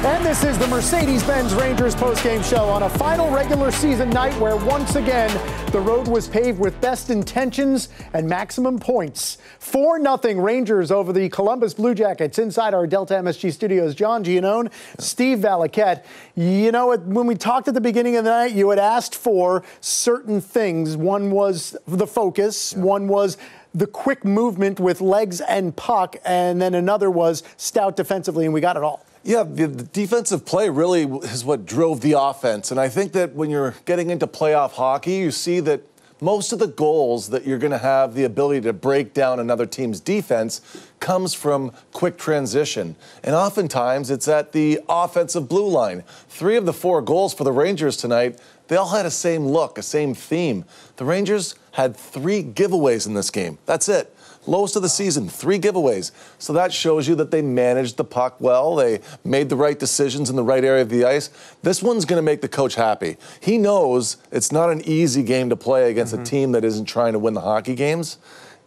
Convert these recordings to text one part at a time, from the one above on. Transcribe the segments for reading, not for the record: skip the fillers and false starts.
And this is the Mercedes-Benz Rangers postgame show on a final regular season night where once again the road was paved with best intentions and maximum points. 4-0 Rangers over the Columbus Blue Jackets inside our Delta MSG studios. John Giannone, Steve Valiquette. You know, when we talked at the beginning of the night, you had asked for certain things. One was the focus, one was the quick movement with legs and puck, and then another was stout defensively, and we got it all. Yeah, the defensive play really is what drove the offense. And I think that when you're getting into playoff hockey, you see that most of the goals that you're going to have the ability to break down another team's defense comes from quick transition. And oftentimes it's at the offensive blue line. 3 of the 4 goals for the Rangers tonight, they all had a same look, a same theme. The Rangers had 3 giveaways in this game. That's it. Lowest of the season, 3 giveaways. So that shows you that they managed the puck well. They made the right decisions in the right area of the ice. This one's going to make the coach happy. He knows it's not an easy game to play against a team that isn't trying to win the hockey games.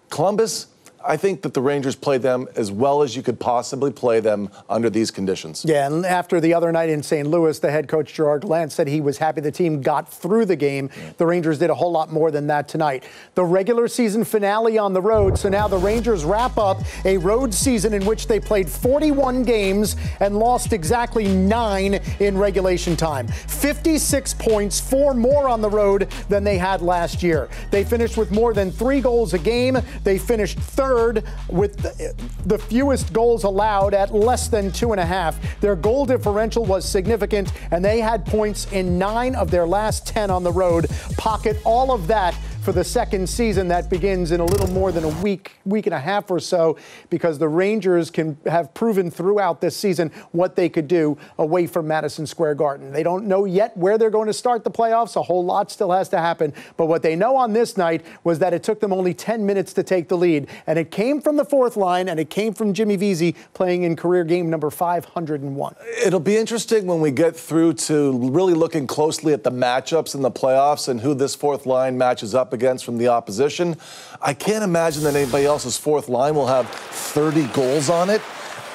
Columbus, I think that the Rangers played them as well as you could possibly play them under these conditions. Yeah, and after the other night in St. Louis, the head coach Gerard Gallant said he was happy the team got through the game. The Rangers did a whole lot more than that tonight. The regular season finale on the road, so now the Rangers wrap up a road season in which they played 41 games and lost exactly 9 in regulation time. 56 points, 4 more on the road than they had last year. They finished with more than 3 goals a game. They finished third with the fewest goals allowed at less than 2.5. Their goal differential was significant, and they had points in 9 of their last 10 on the road. Pocket all of that for the second season that begins in a little more than a week and a half or so, because the Rangers have proven throughout this season what they could do away from Madison Square Garden. They don't know yet where they're going to start the playoffs. A whole lot still has to happen. But what they know on this night was that it took them only 10 minutes to take the lead. And it came from the fourth line, and it came from Jimmy Vesey playing in career game number 501. It'll be interesting when we get through to really looking closely at the matchups in the playoffs and who this fourth line matches up against from the opposition. I can't imagine that anybody else's fourth line will have 30 goals on it.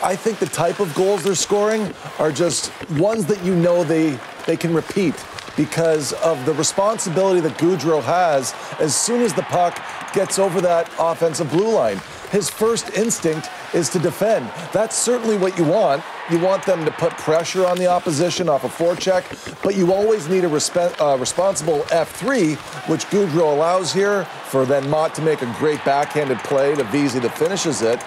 I think the type of goals they're scoring are just ones that you know they can repeat because of the responsibility that Gaudreau has as soon as the puck gets over that offensive blue line. His first instinct is to defend. That's certainly what you want. You want them to put pressure on the opposition off a forecheck, but you always need a responsible F3, which Gaudreau allows here, for then Mott to make a great backhanded play to Vesey that finishes it.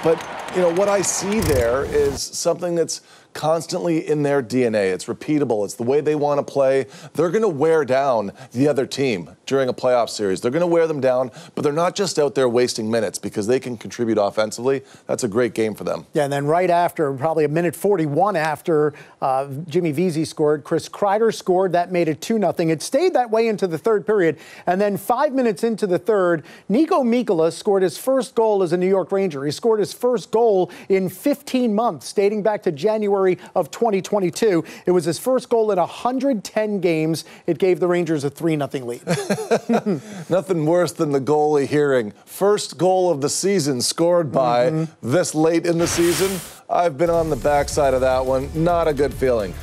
But, you know, what I see there is something that's constantly in their DNA. It's repeatable. It's the way they want to play. They're going to wear down the other team during a playoff series. They're going to wear them down, but they're not just out there wasting minutes because they can contribute offensively. That's a great game for them. Yeah, and then right after, probably a minute 41 after Jimmy Vesey scored, Chris Kreider scored. That made it 2-0. It stayed that way into the third period. And then 5 minutes into the third, Nico Mikkola scored his first goal as a New York Ranger. He scored his first goal in 15 months, dating back to January of 2022. It was his first goal in 110 games. It gave the Rangers a 3-0 lead. Nothing worse than the goalie hearing, first goal of the season scored by this late in the season. I've been on the backside of that one. Not a good feeling.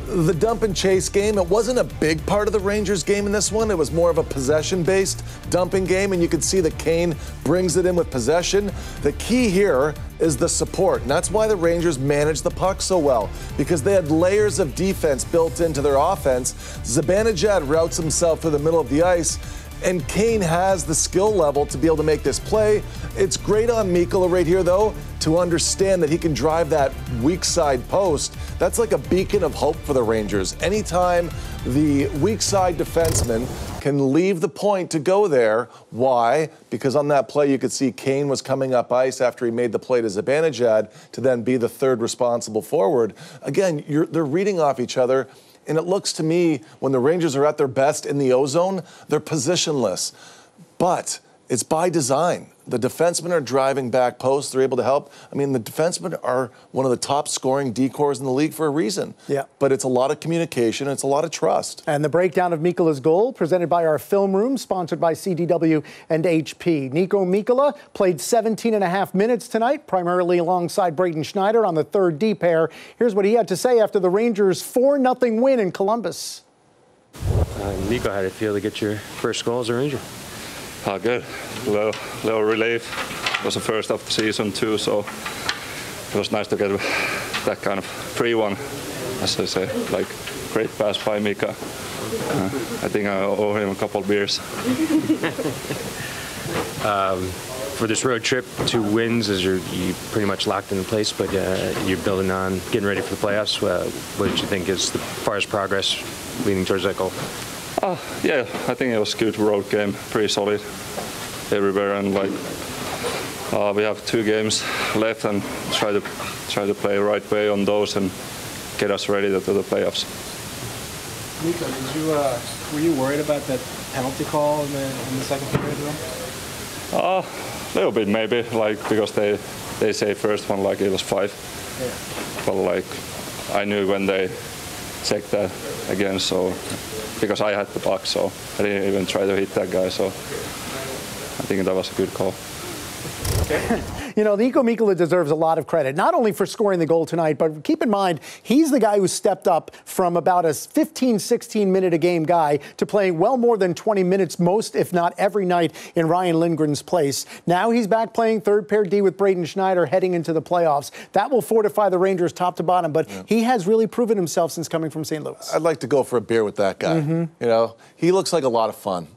The dump and chase game, it wasn't a big part of the Rangers game in this one. It was more of a possession-based dumping game, and you could see that Kane brings it in with possession. The key here is the support, and that's why the Rangers managed the puck so well, because they had layers of defense built into their offense. Zibanejad routes himself through the middle of the ice, and Kane has the skill level to be able to make this play. It's great on Mikkola right here, though, to understand that he can drive that weak side post. That's like a beacon of hope for the Rangers. Anytime the weak side defenseman can leave the point to go there. Why? Because on that play, you could see Kane was coming up ice after he made the play to Zibanejad to then be the third responsible forward. Again, they're reading off each other. And it looks to me, when the Rangers are at their best in the O-zone, they're positionless. But It's by design. The defensemen are driving back posts. They're able to help. I mean, the defensemen are one of the top scoring D-cores in the league for a reason. Yeah. But it's a lot of communication. It's a lot of trust. And the breakdown of Mikola's goal presented by our film room, sponsored by CDW and HP. Niko Mikkola played 17.5 minutes tonight, primarily alongside Braden Schneider on the third D pair. Here's what he had to say after the Rangers' 4-0 win in Columbus. Niko, how did it feel to get your first goal as a Ranger? Good. Little relief. It was the first of the season too, so it was nice to get that kind of free one, as I say. Like, great pass by Mika. I think I owe him a couple of beers. For this road trip, 2 wins as you pretty much locked in place, but you're building on getting ready for the playoffs. What did you think is the farthest progress leading towards that goal? Yeah, I think it was a good road game, pretty solid everywhere, and like we have 2 games left and try to play the right way on those and get us ready to the playoffs. Niko, were you worried about that penalty call in the second period though? A little bit maybe, like, because they say first one like it was 5. Yeah. But like I knew when they checked that again, so because I had the puck, so I didn't even try to hit that guy, so I think that was a good call. You know, Niko Mikkola deserves a lot of credit, not only for scoring the goal tonight, but keep in mind, he's the guy who stepped up from about a 15, 16-minute-a-game guy to playing well more than 20 minutes most, if not every night, in Ryan Lindgren's place. Now he's back playing third-pair D with Braden Schneider heading into the playoffs. That will fortify the Rangers top to bottom, but he has really proven himself since coming from St. Louis. I'd like to go for a beer with that guy. You know, he looks like a lot of fun.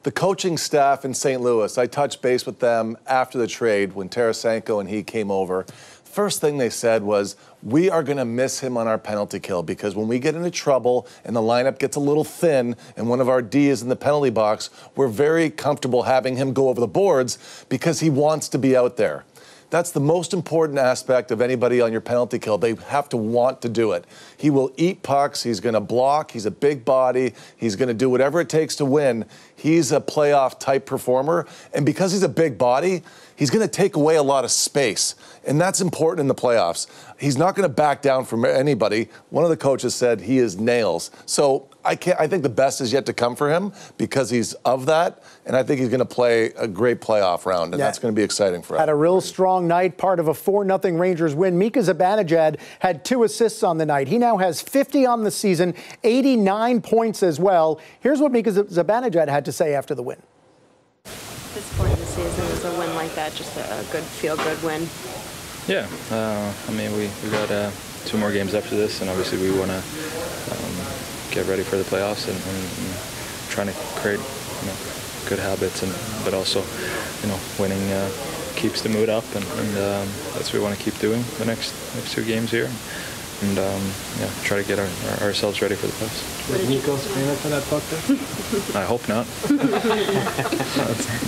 The coaching staff in St. Louis, I touched base with them after the trade when Tarasenko and he came over. First thing they said was, we are going to miss him on our penalty kill because when we get into trouble and the lineup gets a little thin and one of our D is in the penalty box, we're very comfortable having him go over the boards because he wants to be out there. That's the most important aspect of anybody on your penalty kill. They have to want to do it. He will eat pucks. He's going to block. He's a big body. He's going to do whatever it takes to win. He's a playoff type performer. And because he's a big body, he's going to take away a lot of space. And that's important in the playoffs. He's not going to back down from anybody. One of the coaches said he is nails. So I think the best is yet to come for him because he's of that. And I think he's going to play a great playoff round. And that's going to be exciting for us. Had a real strong night, part of a 4-0 Rangers win. Mika Zibanejad had 2 assists on the night. He now has 50 on the season, 89 points as well. Here's what Mika Zibanejad had to say after the win. This point in the season is a win like that, just a good feel-good win. Yeah, I mean, we got 2 more games after this, and obviously we want to get ready for the playoffs and trying to create good habits, but also winning keeps the mood up, and that's what we want to keep doing the next 2 games here, and try to get ourselves ready for the playoffs. Did Niko scream for that puck there? I hope not.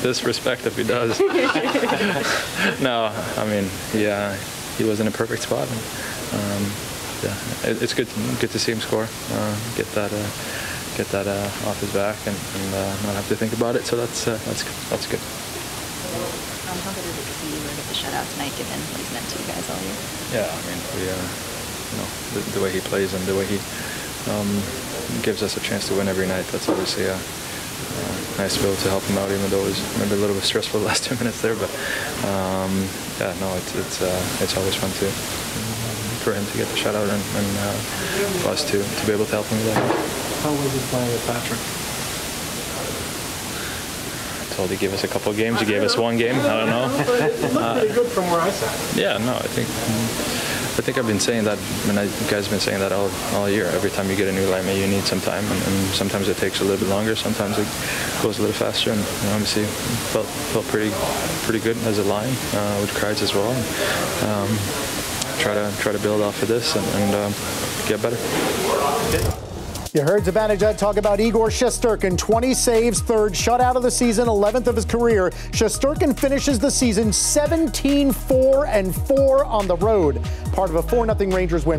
Disrespect if he does. No, I mean, he was in a perfect spot. And, it's good to see him score. Get that off his back and not have to think about it. So that's good. How good is it to see you get the shutout tonight, given what he's meant to you guys all year? Yeah, I mean, the way he plays and the way he gives us a chance to win every night. That's obviously nice to be able to help him out, even though it was maybe a little bit stressful the last 2 minutes there. But it's always fun for him to get the shutout and for us to be able to help him with that. How was it playing with Patrick? I told he gave us a couple of games. He gave us 1 game. I don't know. It looked pretty good from where I sat. Yeah, no, I think I've been saying that. I mean, you guys have been saying that all year. Every time you get a new lineman, you need some time, and sometimes it takes a little bit longer. Sometimes it goes a little faster, and obviously felt pretty good as a line with Kreitz as well. Try to build off of this and get better. You heard Zibanejad talk about Igor Shesterkin, 20 saves, 3rd shutout of the season, 11th of his career. Shesterkin finishes the season 17-4-4 on the road, part of a 4-0 Rangers win.